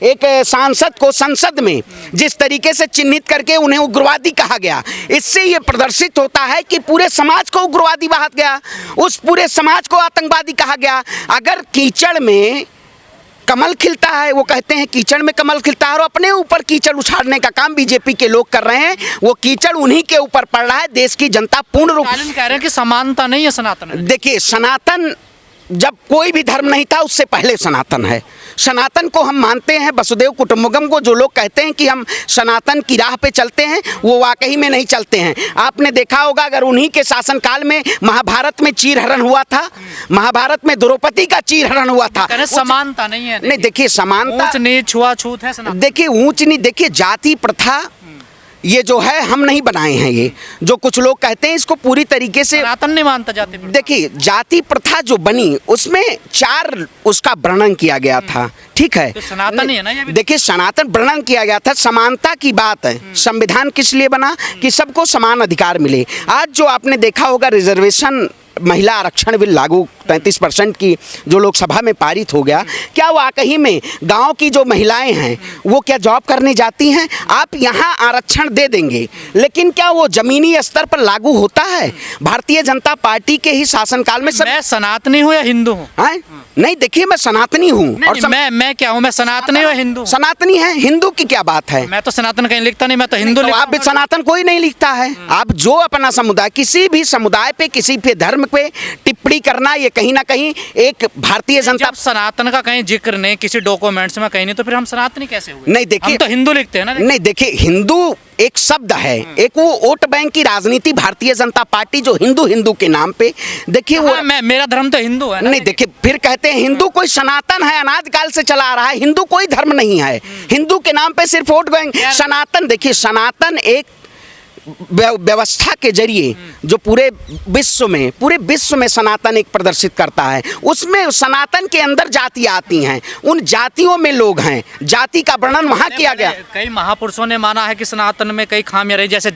एक सांसद को संसद में जिस तरीके से चिन्हित करके उन्हें उग्रवादी कहा गया, इससे ये प्रदर्शित होता है कि पूरे समाज को उग्रवादी कहा गया, उस पूरे समाज को आतंकवादी कहा गया। अगर कीचड़ में कमल खिलता है, वो कहते हैं कीचड़ में कमल खिलता है, और अपने ऊपर कीचड़ उछाड़ने का काम बीजेपी के लोग कर रहे हैं। वो कीचड़ उन्हीं के ऊपर पड़ रहा है। देश की जनता पूर्ण रूप से कह रहे हैं कि समानता नहीं है सनातन में। देखिए, सनातन जब कोई भी धर्म नहीं था उससे पहले सनातन है। सनातन को हम मानते हैं, वसुदेव कुटुंबकम को। जो लोग कहते हैं कि हम सनातन की राह पे चलते हैं, वो वाकई में नहीं चलते हैं। आपने देखा होगा, अगर उन्हीं के शासनकाल में महाभारत में चीरहरण हुआ था, महाभारत में द्रौपदी का चीरहरण हुआ था। समानता नहीं है। नहीं, देखिए समानता, ऊंच नीच छुआछूत है सनातन। देखिए ऊंच नीच, देखिए जाति प्रथा ये जो है हम नहीं बनाए हैं। ये जो कुछ लोग कहते हैं इसको पूरी तरीके से सनातन नहीं मानता जाति प्रथा। देखिए, जाति प्रथा जो बनी उसमें 4 उसका वर्णन किया गया था, ठीक है। तो सनातन ही है ना ये भी। देखिए, सनातन वर्णन किया गया था, समानता की बात है। संविधान किस लिए बना? कि सबको समान अधिकार मिले। आज जो आपने देखा होगा रिजर्वेशन महिला आरक्षण बिल लागू 35% की जो लोकसभा में पारित हो गया, क्या वाकई में गांव की जो महिलाएं हैं वो क्या जॉब करने जाती हैं? आप यहां आरक्षण दे देंगे, लेकिन क्या वो जमीनी स्तर पर लागू होता है? भारतीय जनता पार्टी के ही शासनकाल में मैं सनातनी हूँ या हिंदू हूँ? नहीं, देखिए मैं सनातनी हूँ। और मैं क्या हूँ? मैं सनातनी हूँ या हिंदू? सनातनी है। हिंदू की क्या बात है? मैं तो सनातन कहीं लिखता नहीं, मैं तो हिंदू लिखता हूँ। आप भी सनातन कोई नहीं लिखता है। आप जो अपना समुदाय, किसी भी समुदाय पे, किसी भी धर्म पे टिप्पणी करना, ये कहीं ना कहीं एक भारतीय जनता। सनातन का कहीं जिक्र नहीं किसी डॉक्यूमेंट्स में कहीं नहीं, तो फिर हम सनातनी कैसे हुए? नहीं, देखिए हम तो हिंदू लिखते हैं ना। नहीं, देखिए हिंदू एक शब्द है, एक वो वोट बैंक की राजनीति भारतीय जनता पार्टी जो हिंदू हिंदू के नाम पे, देखिए वो मेरा धर्म तो हिंदू है ना। नहीं, देखिए फिर कहते हैं हिंदू कोई सनातन है, अनाज काल से चला आ रहा है। हिंदू कोई धर्म नहीं है, हिंदू के नाम पे सिर्फ वोट बैंक। सनातन, देखिए सनातन एक व्यवस्था के जरिए जो पूरे विश्व में सनातन एक प्रदर्शित करता है। उसमें सनातन के अंदर जातियां आती हैं, उन जातियों में लोग हैं, जाति का वर्णन वहां किया गया। कई महापुरुषों ने माना है कि सनातन में कई खामियां रही, जैसे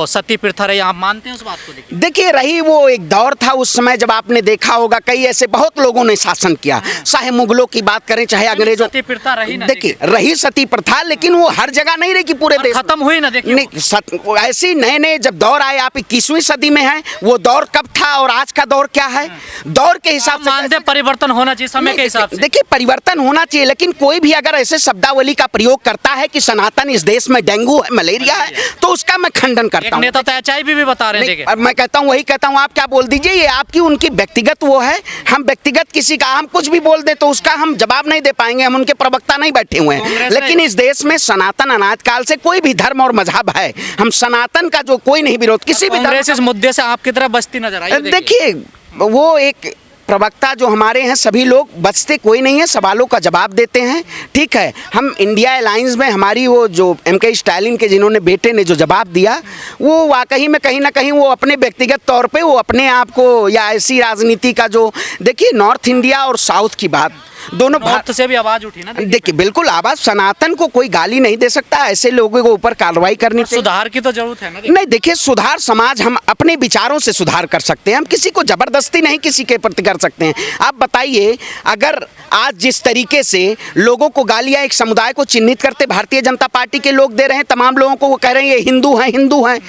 सती प्रथा रही। आप मानते हैं उस बात को? देखिए, रही वो एक दौर था उस समय जब आपने देखा होगा कई ऐसे बहुत लोगों ने शासन किया, चाहे मुगलों की बात करें चाहे अंग्रेजों। सती प्रथा रही ना, देखिए रही सती प्रथा, लेकिन वो हर जगह नहीं रही कि पूरे देश खत्म हुई ना। देखिए ऐसी नए नए जब दौर आए, आप 21वीं सदी में हैं, वो दौर कब था और आज का दौर क्या है? दौर के हिसाब से मानते परिवर्तन होना चाहिए समय के हिसाब से। देखिए परिवर्तन होना चाहिए, लेकिन कोई भी अगर ऐसे शब्दावली का प्रयोग करता है कि सनातन इस देश में डेंगू है, मलेरिया है, तो उसका मैं खंडन करता हूं। नेता तो HIV भी बता रहे हैं। मैं कहता हूं, वही कहता हूं, आप क्या बोल दीजिए, ये आपकी उनकी व्यक्तिगत वो है। हम व्यक्तिगत किसी का हम कुछ भी बोल दे तो उसका हम जवाब नहीं दे पाएंगे, हम उनके प्रवक्ता नहीं बैठे हुए हैं। लेकिन इस देश में सनातन अनाज काल से कोई भी धर्म और मजहब है, हम सनातन का जो कोई नहीं विरोध, किसी भी कांग्रेस इस मुद्दे से आपकी तरफ बचती नजर आई। देखिए वो एक प्रवक्ता जो हमारे हैं, सभी लोग बचते कोई नहीं है, सवालों का जवाब देते हैं, ठीक है। हम इंडिया अलायंस में हमारी वो जो MK स्टालिन के जिन्होंने बेटे ने जो जवाब दिया, वो वाकई में कहीं ना कहीं वो अपने व्यक्तिगत तौर पे वो अपने आप को, या ऐसी राजनीति का जो, देखिए नॉर्थ इंडिया और साउथ की बात, दोनों नॉर्थ से भी आवाज उठी ना। देखिए बिल्कुल आवाज, सनातन को कोई गाली नहीं दे सकता, ऐसे लोगों के ऊपर कार्रवाई करनी चाहिए। सुधार की तो जरूरत है ना। नहीं, देखिए सुधार समाज हम अपने विचारों से सुधार कर सकते हैं, हम किसी को जबरदस्ती नहीं किसी के प्रति कर सकते हैं। आप बताइए, अगर आज जिस तरीके से लोगों को गालियां एक समुदाय को चिन्हित करते भारतीय जनता पार्टी के लोग दे रहे हैं, तमाम लोगों को वो कह रहे हैं ये हिंदू हैं, हिंदू हैं।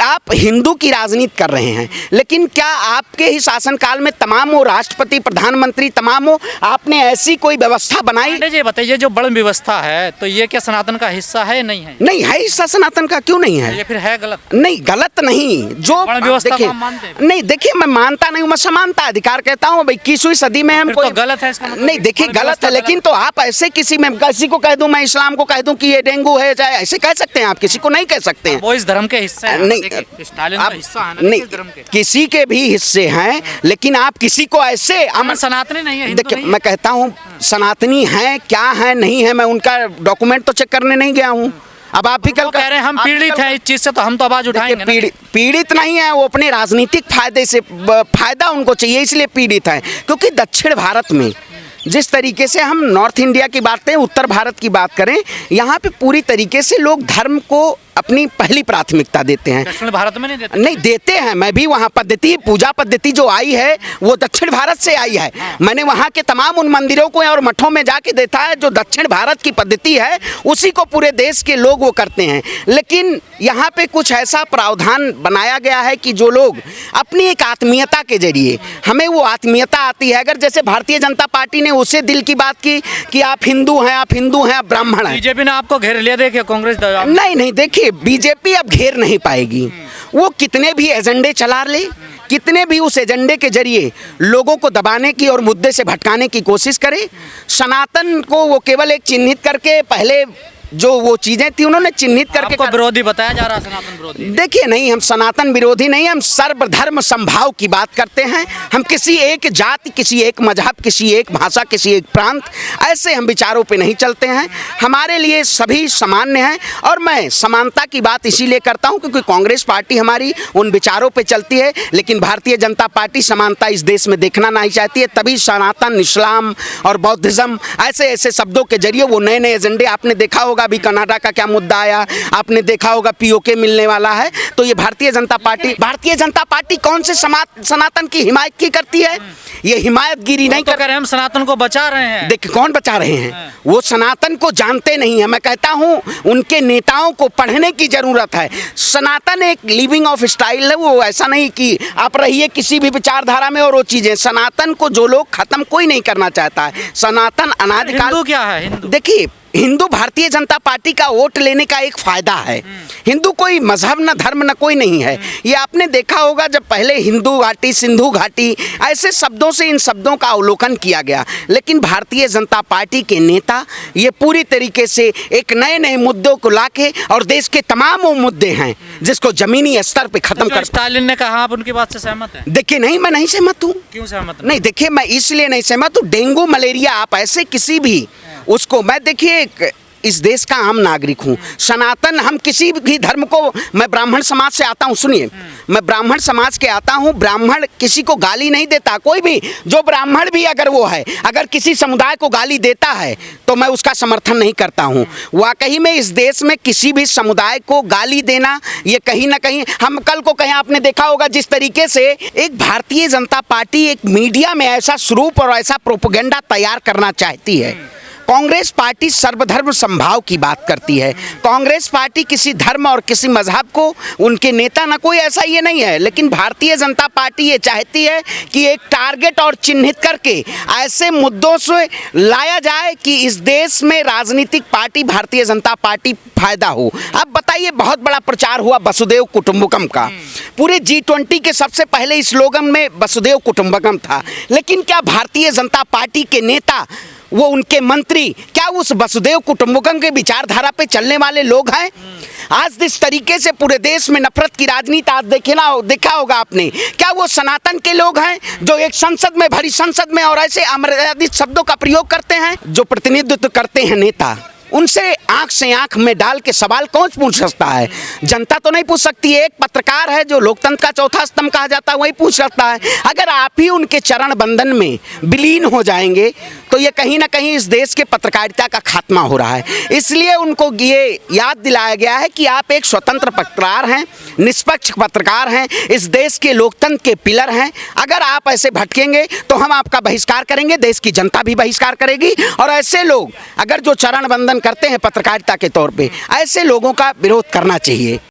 आप हिंदू की राजनीति कर रहे हैं, लेकिन क्या आपके ही शासनकाल में तमाम वो राष्ट्रपति, प्रधानमंत्री, तमाम वो आपने ऐसी कोई व्यवस्था बनाई? ये बताइए, जो बड़ व्यवस्था है तो ये क्या सनातन का हिस्सा है? नहीं है। नहीं है हिस्सा सनातन का, क्यों नहीं है? ये फिर है गलत? नहीं, गलत नहीं। जो देखिए, नहीं, देखिए मैं मानता नहीं हूँ, मैं समानता अधिकार कहता हूँ। 21वीं सदी में हम तो गलत है इसका मतलब? नहीं, देखिए गलत है, लेकिन तो आप ऐसे किसी को कह दूं, मैं इस्लाम को कह दूं कि ये डेंगू है, चाहे ऐसे कह सकते हैं, आप किसी को नहीं कह सकते हैं। वो इस धर्म के हिस्से हैं। नहीं, स्टालिन का हिस्सा है ना, नहीं, किसी के भी हिस्से हैं, लेकिन आप किसी को ऐसे सनातनी नहीं है। देखिए मैं कहता हूँ सनातनी हैं, क्या है नहीं है, मैं उनका डॉक्यूमेंट तो चेक करने नहीं गया हूँ। अब आप भी कल कह रहे हैं हम पीड़ित हैं इस चीज से, तो हम तो आवाज उठाएंगे। पीड़ित नहीं है वो, अपने राजनीतिक फायदे से फायदा उनको चाहिए, इसलिए पीड़ित है। क्योंकि दक्षिण भारत में जिस तरीके से हम नॉर्थ इंडिया की बात करें, उत्तर भारत की बात करें, यहाँ पे पूरी तरीके से लोग धर्म को अपनी पहली प्राथमिकता देते हैं। दक्षिण भारत में नहीं देते? नहीं देते हैं, मैं भी वहाँ पद्धति पूजा पद्धति जो आई है वो दक्षिण भारत से आई है। मैंने वहाँ के तमाम उन मंदिरों को और मठों में जाके देखा है जो दक्षिण भारत की पद्धति है, उसी को पूरे देश के लोग वो करते हैं। लेकिन यहाँ पे कुछ ऐसा प्रावधान बनाया गया है कि जो लोग अपनी एक आत्मीयता के जरिए, हमें वो आत्मीयता आती है। अगर जैसे भारतीय जनता पार्टी ने उसे दिल की बात की कि आप हिंदू हैं, आप हिंदू हैं, आप ब्राह्मण हैं। बीजेपी ने आपको घेर लिया, देखिए कांग्रेस दबाव। नहीं देखिए, बीजेपी अब घेर नहीं पाएगी। वो कितने भी एजेंडे चला ले, कितने भी उस एजेंडे के जरिए लोगों को दबाने की और मुद्दे से भटकाने की कोशिश करे, सनातन को वो केवल एक चिन्हित करके, पहले जो वो चीज़ें थी उन्होंने चिन्हित करके आपको विरोधी बताया जा रहा, सनातन विरोधी। देखिए नहीं, हम सनातन विरोधी नहीं, हम सर्वधर्म समभाव की बात करते हैं। हम किसी एक जाति, किसी एक मजहब, किसी एक भाषा, किसी एक प्रांत, ऐसे हम विचारों पे नहीं चलते हैं। हमारे लिए सभी सामान्य हैं और मैं समानता की बात इसीलिए करता हूं क्योंकि कांग्रेस पार्टी हमारी उन विचारों पे चलती है, लेकिन भारतीय जनता पार्टी समानता इस देश में देखना नहीं चाहती है। तभी सनातन, इस्लाम और बौद्धिज्म ऐसे ऐसे शब्दों के जरिए वो नए नए एजेंडे, आपने देखा होगा अभी कनाडा का क्या मुद्दा आया, आपने देखा होगा पीओके मिलने वाला है। तो ये भारतीय जनता पार्टी कौन से सनातन की हिमायत की करती है? ये हिमायतगिरी नहीं कर रहे। हम सनातन को बचा रहे हैं। देखिए कौन बचा रहे हैं? वो सनातन को जानते नहीं है। मैं कहता हूं उनके नेताओं को पढ़ने की जरूरत है। सनातन एक लिविंग ऑफ स्टाइल है, वो ऐसा नहीं कि आप रहिए किसी भी विचारधारा में और वो चीजें। सनातन को जो लोग खत्म कोई नहीं करना चाहता है। सनातन अनादिकाल। हिंदू क्या है? हिंदू देखिए, हिंदू भारतीय जनता पार्टी का वोट लेने का एक फायदा है। हिंदू कोई मजहब न धर्म न कोई नहीं है। ये आपने देखा होगा जब पहले हिंदू घाटी, सिंधु घाटी, ऐसे शब्दों से इन शब्दों का अवलोकन किया गया। लेकिन भारतीय जनता पार्टी के नेता ये पूरी तरीके से एक नए नए मुद्दों को लाके, और देश के तमाम वो मुद्दे हैं जिसको जमीनी स्तर पे खत्म कर। स्टालिन ने कहा, आप उनकी बात से सहमत हैं? देखिए नहीं, मैं नहीं सहमत हूँ। क्यों सहमत नहीं, देखिए मैं इसलिए नहीं सहमत हूँ, डेंगू मलेरिया आप ऐसे किसी भी उसको, मैं देखिए इस देश का आम नागरिक हूँ। सनातन, हम किसी भी धर्म को, मैं ब्राह्मण समाज से आता हूँ, सुनिए, मैं ब्राह्मण समाज के आता हूँ। ब्राह्मण किसी को गाली नहीं देता, कोई भी जो ब्राह्मण भी अगर वो है, अगर किसी समुदाय को गाली देता है तो मैं उसका समर्थन नहीं करता हूँ। वाकई में इस देश में किसी भी समुदाय को गाली देना, ये कहीं ना कहीं, हम कल को कहीं आपने देखा होगा जिस तरीके से एक भारतीय जनता पार्टी एक मीडिया में ऐसा स्वरूप और ऐसा प्रोपेगेंडा तैयार करना चाहती है। कांग्रेस पार्टी सर्वधर्म समभाव की बात करती है। कांग्रेस पार्टी किसी धर्म और किसी मजहब को, उनके नेता ना कोई ऐसा ये नहीं है। लेकिन भारतीय जनता पार्टी ये चाहती है कि एक टारगेट और चिन्हित करके ऐसे मुद्दों से लाया जाए कि इस देश में राजनीतिक पार्टी भारतीय जनता पार्टी फायदा हो। अब बताइए, बहुत बड़ा प्रचार हुआ वसुदेव कुटुंबकम का, पूरे G20 के सबसे पहले स्लोगन में वसुदेव कुटुंबकम था। लेकिन क्या भारतीय जनता पार्टी के नेता, वो उनके मंत्री, क्या उस वसुदेव कुटुंबकम के विचारधारा पे चलने वाले लोग हैं? आज जिस तरीके से पूरे देश में नफरत की राजनीति आज देखा होगा आपने, क्या वो सनातन के लोग हैं जो एक संसद में, भरी संसद में और ऐसे अमर्यादित शब्दों का प्रयोग करते हैं? जो प्रतिनिधित्व करते हैं नेता, उनसे आंख से आंख में डाल के सवाल कौन पूछ सकता है? जनता तो नहीं पूछ सकती है। एक पत्रकार है जो लोकतंत्र का चौथा स्तंभ कहा जाता है, वही पूछ सकता है। अगर आप ही उनके चरण बंधन में विलीन हो जाएंगे तो ये कहीं ना कहीं इस देश के पत्रकारिता का खात्मा हो रहा है। इसलिए उनको ये याद दिलाया गया है कि आप एक स्वतंत्र पत्रकार हैं, निष्पक्ष पत्रकार हैं, इस देश के लोकतंत्र के पिलर हैं। अगर आप ऐसे भटकेंगे तो हम आपका बहिष्कार करेंगे, देश की जनता भी बहिष्कार करेगी। और ऐसे लोग अगर जो चरण बंधन करते हैं पत्रकारिता के तौर पे, ऐसे लोगों का विरोध करना चाहिए।